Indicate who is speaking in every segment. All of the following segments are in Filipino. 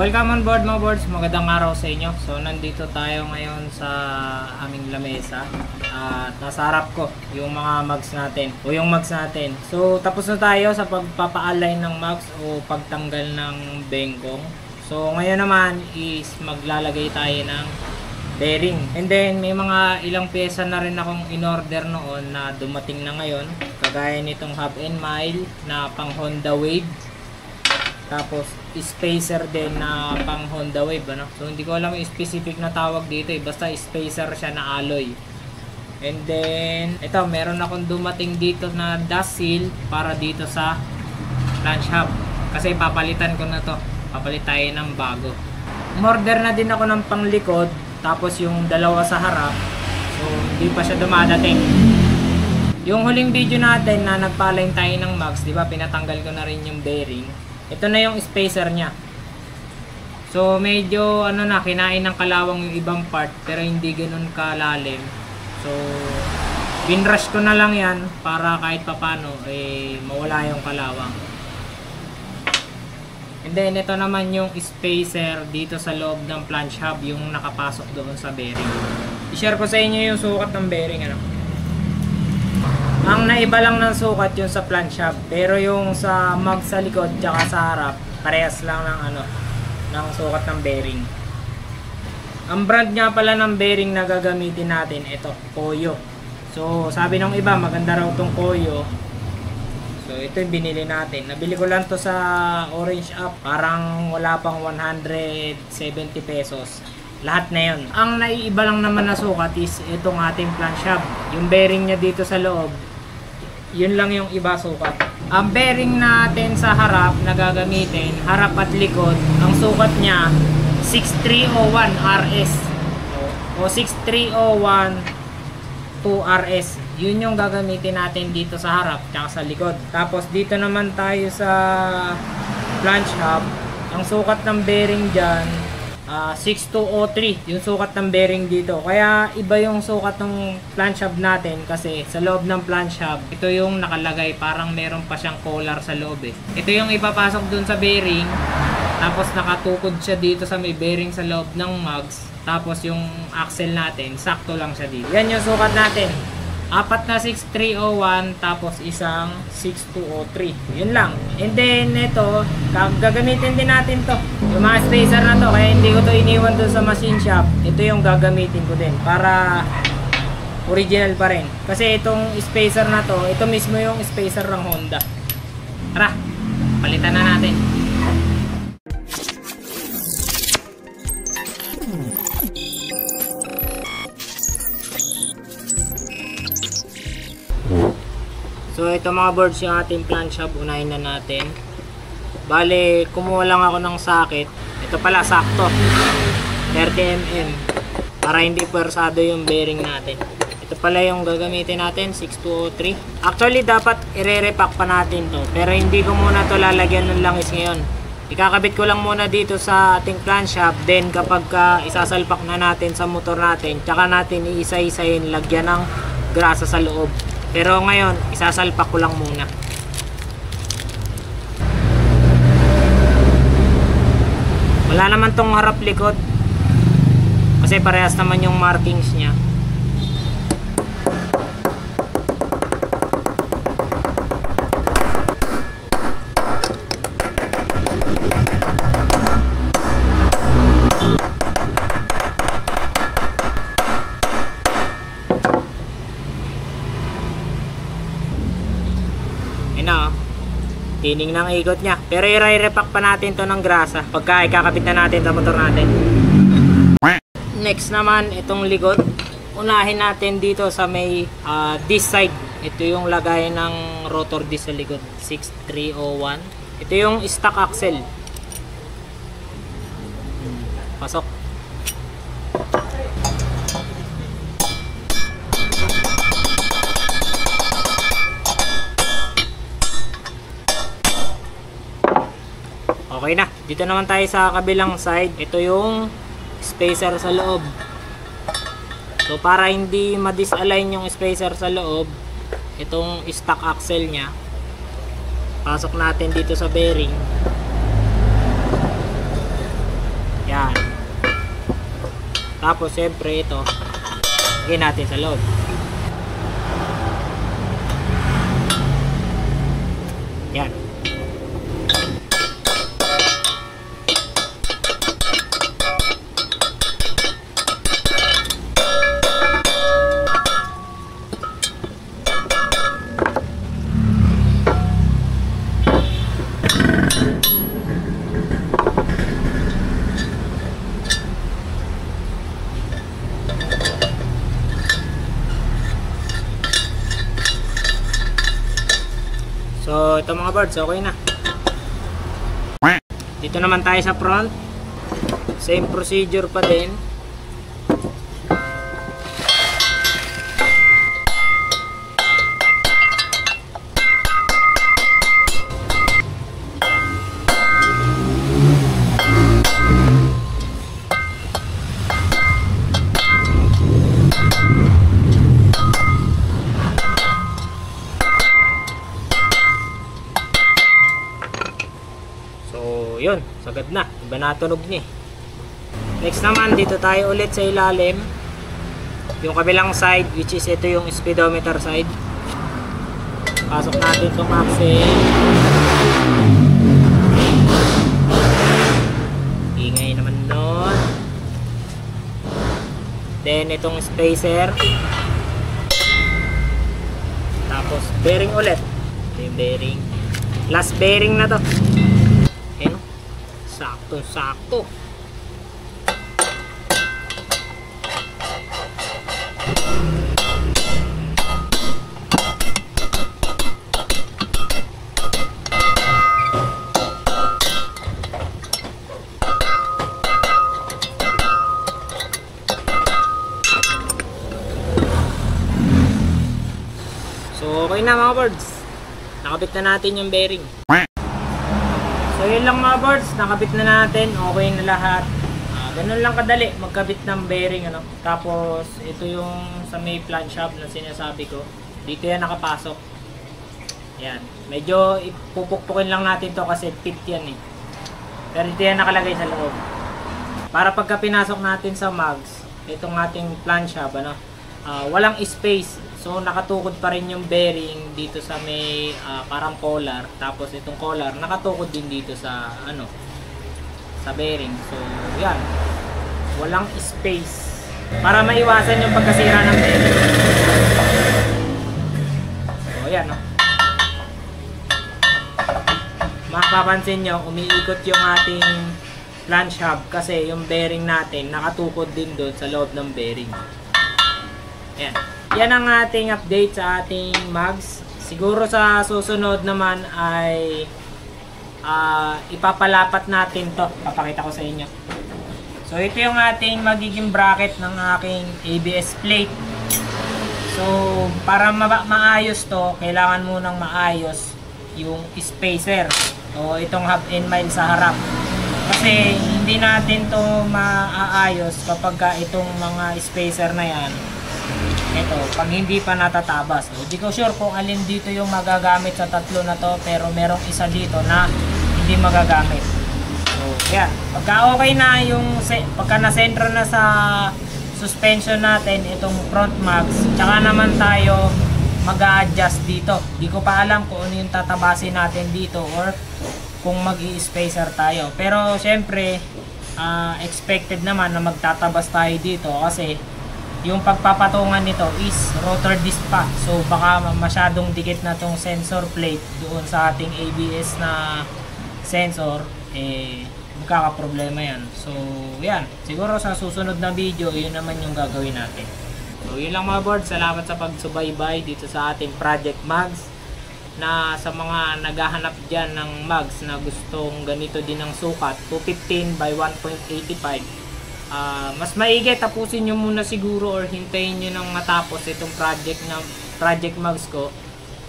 Speaker 1: Welcome on board mga boards, magandang araw sa inyo. So nandito tayo ngayon sa aming lamesa at nasa harap ko yung mga mugs natin o yung mugs natin. So tapos na tayo sa pagpapa-align ng mugs o pagtanggal ng bengkong. So ngayon naman is maglalagay tayo ng bearing. And then may mga ilang pyesa na rin akong in-order noon na dumating na ngayon. Kagaya nitong hub and mile na pang Honda Wave. Tapos spacer din na pang Honda Wave, ano? So hindi ko alam yung specific na tawag dito, basta spacer siya na alloy. And then ito, meron akong dumating dito na dust seal para dito sa flange hub. Kasi papalitan ko na to. Papalit tayo ng bago. Umorder na din ako ng panglikod, tapos yung dalawa sa harap. So hindi pa siya dumadating. Yung huling video natin na nagpa-align tayo ng mugs, di ba, pinatanggal ko na rin yung bearing. Ito na yung spacer niya. So medyo ano na, kinain ng kalawang yung ibang part, pero hindi ganoon kalalim. So binrush ko na lang yan para kahit papano mawala yung kalawang. And then ito naman yung spacer dito sa loob ng flange hub, yung nakapasok doon sa bearing. I-share ko sa inyo yung sukat ng bearing, ano. Ang naiba lang ng sukat yung sa flange hub, pero yung sa mag sa likod tsaka sa harap, parehas lang ng ng sukat ng bearing. Ang brand nga pala ng bearing na gagamitin natin, ito, Koyo. So sabi ng iba, maganda raw tong Koyo. So ito yung binili natin. Nabili ko lang to sa Orange App, parang wala pang 170 pesos. Lahat na yun. Ang naiiba lang naman na sukat is itong ating flange hub. Yung bearing niya dito sa loob, yun lang yung iba sukat. Ang bearing natin sa harap na gagamitin, harap at likod, ang sukat niya 6301 RS o 6301 2RS. Yun yung gagamitin natin dito sa harap tsaka sa likod. Tapos dito naman tayo sa flange hub. Ang sukat ng bearing dyan 6203 yung sukat ng bearing dito. Kaya iba yung sukat ng flange hub natin kasi sa loob ng flange hub, ito yung nakalagay, parang meron pa siyang collar sa loob Ito yung ipapasok dun sa bearing, tapos nakatukod siya dito sa may bearing sa loob ng mugs. Tapos yung axle natin, sakto lang siya dito. Yan yung sukat natin. Apat na 6301 tapos isang 6203. Yun lang. And then ito, gagamitin din natin to. Yung mga spacer na to, kaya hindi ko to iniwan doon sa machine shop. Ito yung gagamitin ko din para original pa rin. Kasi itong spacer na to, ito mismo yung spacer ng Honda. Tara, palitan na natin. So ito mga boards yung ating flange hub, unahin na natin. Bale, kumuha lang ako ng socket. Ito pala, sakto 30mm para hindi pwersado yung bearing natin. Ito pala yung gagamitin natin, 6203. Actually dapat ire-repack pa natin to, pero hindi ko muna to lalagyan ng langis ngayon. Ikakabit ko lang muna dito sa ating flange hub. Then kapag isasalpak na natin sa motor natin, tsaka natin iisa-isahin lagyan ng grasa sa loob. Pero ngayon, isasalpak ko lang muna. Wala naman tong harap likod. Kasi parehas naman yung markings niya. Tining ng ikot niya. Pero i-repack pa natin to ng grasa pagka ikakabit na natin sa motor natin. Next naman, itong likod. Unahin natin dito sa may disc side. Ito yung lagay ng rotor disc sa likod. 6301. Ito yung stock axle. Pasok. Okay na. Dito naman tayo sa kabilang side. Ito yung spacer sa loob. So para hindi ma-disalign yung spacer sa loob, itong stock axle nya, pasok natin dito sa bearing. Tapos syempre ito, lagyan natin sa loob. Yan. So ito mga birds, okay na. Dito naman tayo sa front. Same procedure pa din. Yun, sagad na. Iba na tunog niya. Next naman, dito tayo ulit sa ilalim. Yung kabilang side, which is ito yung speedometer side. Pasok natin itong axle. Ingay naman doon. Then, itong spacer. Tapos, bearing ulit. Ito yung bearing. Last bearing na to. Sakto-sakto. So, okay na mga birds. Nakabit na natin yung bearing. So yun lang mga birds, nakabit na natin, okay na lahat. Ganun lang kadali, magkabit ng bearing ano. Tapos ito yung sa may plant shop na sinasabi ko. Dito yan nakapasok. Yan, medyo ipupukpukin lang natin to kasi fit yan eh. Pero dito yan nakalagay sa loob. Para pagka pinasok natin sa mags, itong ating plant shop ano, walang space. So nakatukod pa rin yung bearing dito sa may parang collar, tapos itong collar nakatukod din dito sa ano, sa bearing. So yan, walang space para maiwasan yung pagkasira ng bearing. So yan no. Mapapansin nyo, umiikot yung ating flange hub kasi yung bearing natin nakatukod din doon sa loob ng bearing. Yan. Yan ang ating update sa ating mags. Siguro sa susunod naman ay ipapalapat natin to. Papakita ko sa inyo. So ito yung ating magiging bracket ng aking ABS plate. So para maayos to, kailangan munang maayos yung spacer. So itong hub and mile sa harap. Kasi hindi natin to maaayos kapag itong mga spacer na yan, ito, pag hindi pa natatabas. Hindi ko sure kung alin dito yung magagamit sa tatlo na to, pero merong isa dito na hindi magagamit. So, yan. Pagka okay na yung, pagka na-sentro na sa suspension natin, itong front mags, tsaka naman tayo mag-a-adjust dito. Hindi ko pa alam kung ano yung tatabasin natin dito or kung mag-i-spacer tayo. Pero, syempre, expected naman na magtatabas tayo dito kasi yung pagpapatungan nito is rotor disc pa. So baka masyadong dikit na tong sensor plate doon sa ating ABS na sensor, magkakaproblema yan. So yan, siguro sa susunod na video yun naman yung gagawin natin. So yun lang mga board, salamat sa pagsubaybay dito sa ating project mags. Na sa mga naghahanap dyan ng mags na gustong ganito din ang sukat, 215 by 1.85, mas maigi tapusin nyo muna siguro or hintayin nyo nang matapos itong project mags ko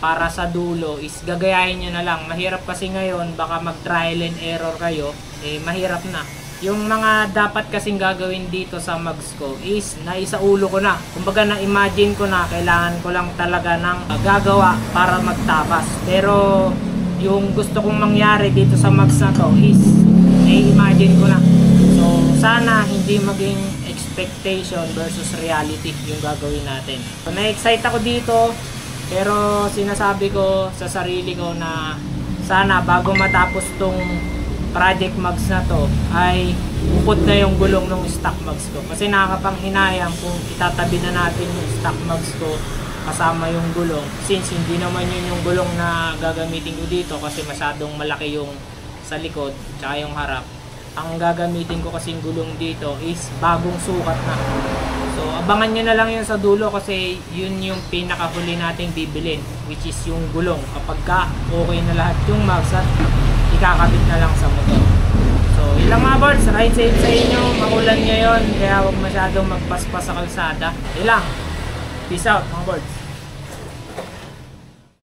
Speaker 1: para sa dulo is gagayahin nyo na lang. Mahirap kasi ngayon, baka mag trial and error kayo, mahirap na. Yung mga dapat kasing gagawin dito sa mags ko is naisaulo ko na, kumbaga na imagine ko na, kailangan ko lang talaga ng gagawa para magtapas. Pero yung gusto kong mangyari dito sa mags na to is na-imagine ko na. So sana hindi maging expectation versus reality yung gagawin natin. So, na-excite ako dito, pero sinasabi ko sa sarili ko na sana bago matapos tong project mags na to ay upod na yung gulong ng stock mags ko. Kasi nakakapanghinayang kung itatabi na natin yung stock mags ko kasama yung gulong, since hindi naman yun yung gulong na gagamitin ko dito kasi masyadong malaki yung sa likod tsaka yung harap. Ang gagamitin ko kasing gulong dito is bagong sukat na. So abangan nyo na lang yun sa dulo kasi yun yung pinakahuli nating bibilin, which is yung gulong kapag ka okay na lahat yung mags at ikakabit na lang sa motor. So ilang mga boards, ride safe sa inyo, maulan ngayon kaya huwag masyadong magpaspas sa kalsada. Ilang, peace out mga boards.